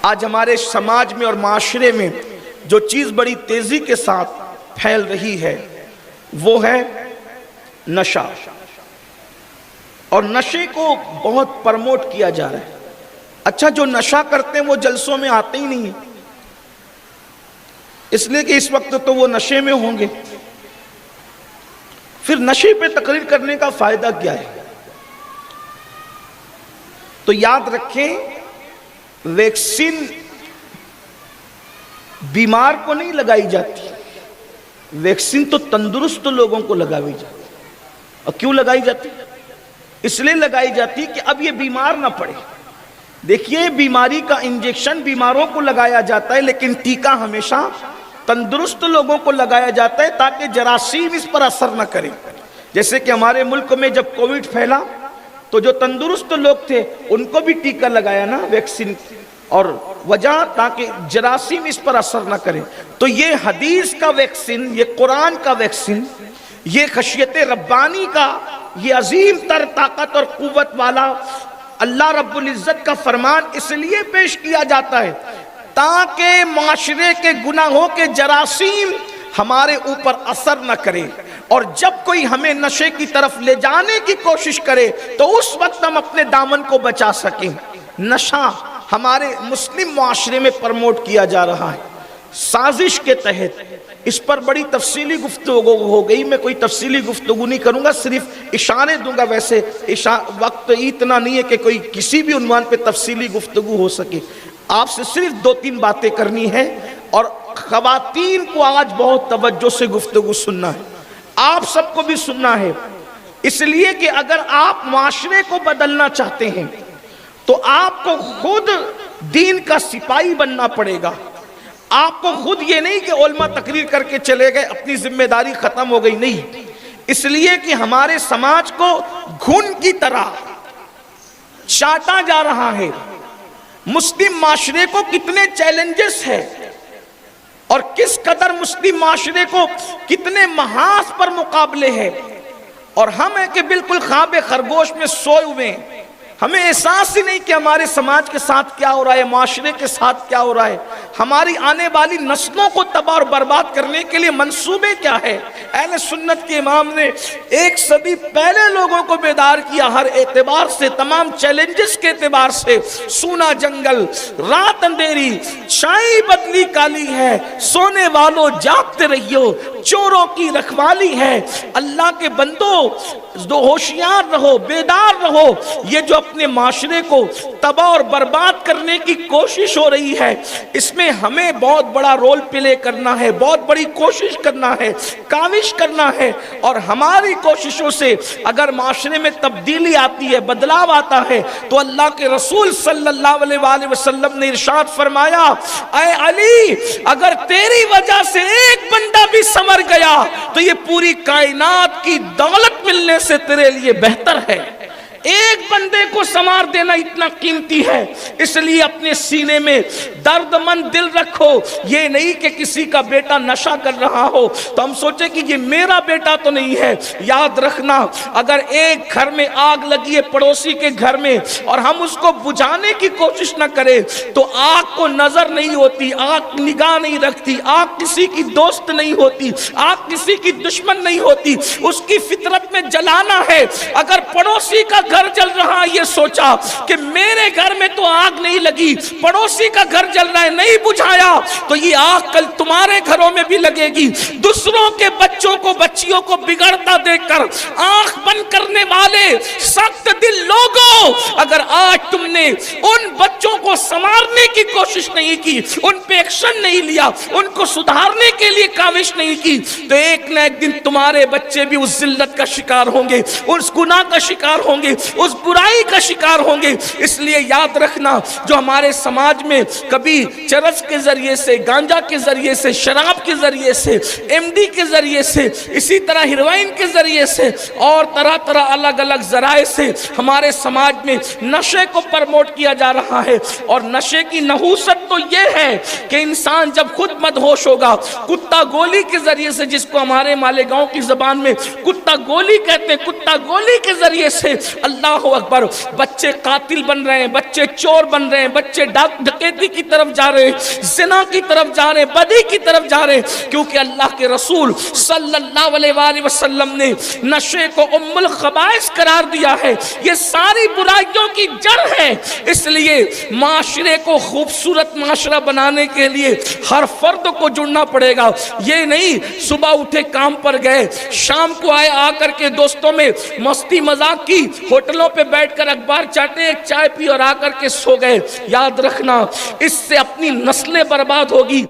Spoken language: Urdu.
آج ہمارے سماج میں اور معاشرے میں جو چیز بڑی تیزی کے ساتھ پھیل رہی ہے وہ ہے نشہ، اور نشے کو بہت پرموٹ کیا جا رہا ہے۔ اچھا، جو نشہ کرتے ہیں وہ جلسوں میں آتے ہی نہیں ہیں، اس لیے کہ اس وقت تو وہ نشے میں ہوں گے، پھر نشے پہ تقریر کرنے کا فائدہ کیا ہے؟ تو یاد رکھیں، ویکسین بیمار کو نہیں لگائی جاتی، ویکسین تو تندرست لوگوں کو لگائی جاتی۔ اور کیوں لگائی جاتی؟ اس لیے لگائی جاتی کہ اب یہ بیمار نہ پڑے۔ دیکھیے، بیماری کا انجیکشن بیماروں کو لگایا جاتا ہے، لیکن ٹیکہ ہمیشہ تندرست لوگوں کو لگایا جاتا ہے تاکہ جراثیم اس پر اثر نہ کرے۔ جیسے کہ ہمارے ملک میں جب کووڈ پھیلا تو جو تندرست لوگ تھے ان کو بھی ٹیکہ لگایا نا، ویکسین، اور وجہ تاکہ جراثیم اس پر اثر نہ کرے۔ تو یہ حدیث کا ویکسین، یہ قرآن کا ویکسین، یہ خشیت ربانی کا یہ عظیم تر طاقت اور قوت والا اللہ رب العزت کا فرمان اس لیے پیش کیا جاتا ہے تاکہ معاشرے کے گناہوں کے جراثیم ہمارے اوپر اثر نہ کرے، اور جب کوئی ہمیں نشے کی طرف لے جانے کی کوشش کرے تو اس وقت ہم اپنے دامن کو بچا سکیں۔ نشہ ہمارے مسلم معاشرے میں پرموٹ کیا جا رہا ہے سازش کے تحت۔ اس پر بڑی تفصیلی گفتگو ہو گئی، میں کوئی تفصیلی گفتگو نہیں کروں گا، صرف اشارے دوں گا۔ ویسے وقت اتنا نہیں ہے کہ کوئی کسی بھی عنوان پہ تفصیلی گفتگو ہو سکے۔ آپ سے صرف 2-3 باتیں کرنی ہے، اور خواتین کو آج بہت توجہ سے گفتگو سننا ہے، آپ سب کو بھی سننا ہے، اس لیے کہ اگر آپ معاشرے کو بدلنا چاہتے ہیں تو آپ کو خود دین کا سپاہی بننا پڑے گا۔ آپ کو خود یہ نہیں کہ علماء تقریر کر کے چلے گئے، اپنی ذمہ داری ختم ہو گئی، نہیں، اس لیے کہ ہمارے سماج کو گھن کی طرح چاٹا جا رہا ہے۔ مسلم معاشرے کو کتنے چیلنجز ہیں، اور کس قدر مسلم معاشرے کو کتنے محاذ پر مقابلے ہیں، اور ہم ہیں کہ بالکل خواب خرگوش میں سوئے ہوئے ہیں۔ ہمیں احساس ہی نہیں کہ ہمارے سماج کے ساتھ کیا ہو رہا ہے، معاشرے کے ساتھ کیا ہو رہا ہے، ہماری آنے والی نسلوں کو تباہ اور برباد کرنے کے لیے منصوبے کیا ہے۔ اہل سنت کے امام نے 1 صدی پہلے لوگوں کو بیدار کیا، ہر اعتبار سے، تمام چیلنجز کے اعتبار سے۔ سونا جنگل، رات اندھیری، چائے بدلی کالی ہے، سونے والوں جاگتے رہیو، چوروں کی رکھوالی ہے۔ اللہ کے بندو، ہوشیار رہو، بیدار رہو۔ یہ جو اپنے معاشرے کو تباہ اور برباد کرنے کی کوشش ہو رہی ہے، اس میں ہمیں بہت بڑا رول پلے کرنا ہے، بہت بڑی کوشش کرنا ہے، کاوش کرنا ہے، اور ہماری کوششوں سے اگر معاشرے میں تبدیلی آتی ہے، بدلاؤ آتا ہے، تو اللہ کے رسول صلی اللہ علیہ وآلہ وسلم نے ارشاد فرمایا، اے علی، اگر تیری وجہ سے ایک بندہ بھی سنور گیا تو یہ پوری کائنات کی دولت ملنے سے تیرے لیے بہتر ہے۔ ایک بندے کو سنوار دینا اتنا قیمتی ہے، اس لیے اپنے سینے میں درد مند دل رکھو۔ یہ نہیں کہ کسی کا بیٹا نشہ کر رہا ہو تو ہم سوچیں کہ یہ میرا بیٹا تو نہیں ہے۔ یاد رکھنا، اگر ایک گھر میں آگ لگی ہے پڑوسی کے گھر میں اور ہم اس کو بجھانے کی کوشش نہ کریں تو آگ کو نظر نہیں ہوتی، آگ نگاہ نہیں رکھتی، آگ کسی کی دوست نہیں ہوتی، آگ کسی کی دشمن نہیں ہوتی، اس کی فطرت میں جلانا ہے۔ اگر پڑوسی کا گھر جل رہا، یہ سوچا کہ میرے گھر میں تو آگ نہیں لگی، پڑوسی کا گھر جل رہا ہے، نہیں بجھایا تو یہ آگ کل تمہارے گھروں میں بھی لگے گی۔ دوسروں کے بچوں کو، بچیوں کو بگڑتا دیکھ کر آنکھ بند کرنے والے سخت دل لوگوں، اگر آج تم نے ان بچوں کو سنوارنے کی کوشش نہیں کی، ان پہ ایکشن نہیں لیا، ان کو سدھارنے کے لیے کاوش نہیں کی، تو ایک نہ ایک دن تمہارے بچے بھی اس ذلت کا شکار ہوں گے، اس گناہ کا شکار ہوں گے، اس برائی کا شکار ہوں گے۔ اس لیے یاد رکھنا، جو ہمارے سماج میں کبھی چرس کے ذریعے سے، گانجا کے ذریعے سے، شراب کے ذریعے سے، ایم ڈی کے ذریعے سے، اسی طرح ہیروئن کے ذریعے سے، اور طرح طرح الگ الگ ذرائع سے ہمارے سماج میں نشے کو پرموٹ کیا جا رہا ہے۔ اور نشے کی نحوست تو یہ ہے کہ انسان جب خود مدہوش ہوگا، کتا گولی کے ذریعے سے، جس کو ہمارے مالیگاؤں کی زبان میں کتا گولی کہتے ہیں، کتا گولی کے ذریعے سے اللہ اکبر، بچے قاتل بن رہے ہیں، بچے چور بن رہے ہیں، بچے ڈکیتی کی طرف جا رہے ہیں، زنا کی طرف جا رہے ہیں، بدی کی طرف جا رہے ہیں، کیونکہ اللہ کے رسول صلی اللہ علیہ وآلہ وسلم نے نشے کو ام الخبائث قرار دیا ہے، یہ ساری برائیوں کی جڑ ہے۔ اس لیے معاشرے کو خوبصورت معاشرہ بنانے کے لیے ہر فرد کو جڑنا پڑے گا۔ یہ نہیں صبح اٹھے کام پر گئے، شام کو آئے، آ کر کے دوستوں میں مستی مذاق کی، ہوٹلوں پہ بیٹھ کر اخبار چاٹے، ایک چائے پی اور آ کر کے سو گئے۔ یاد رکھنا اس سے اپنی نسلیں برباد ہوگی۔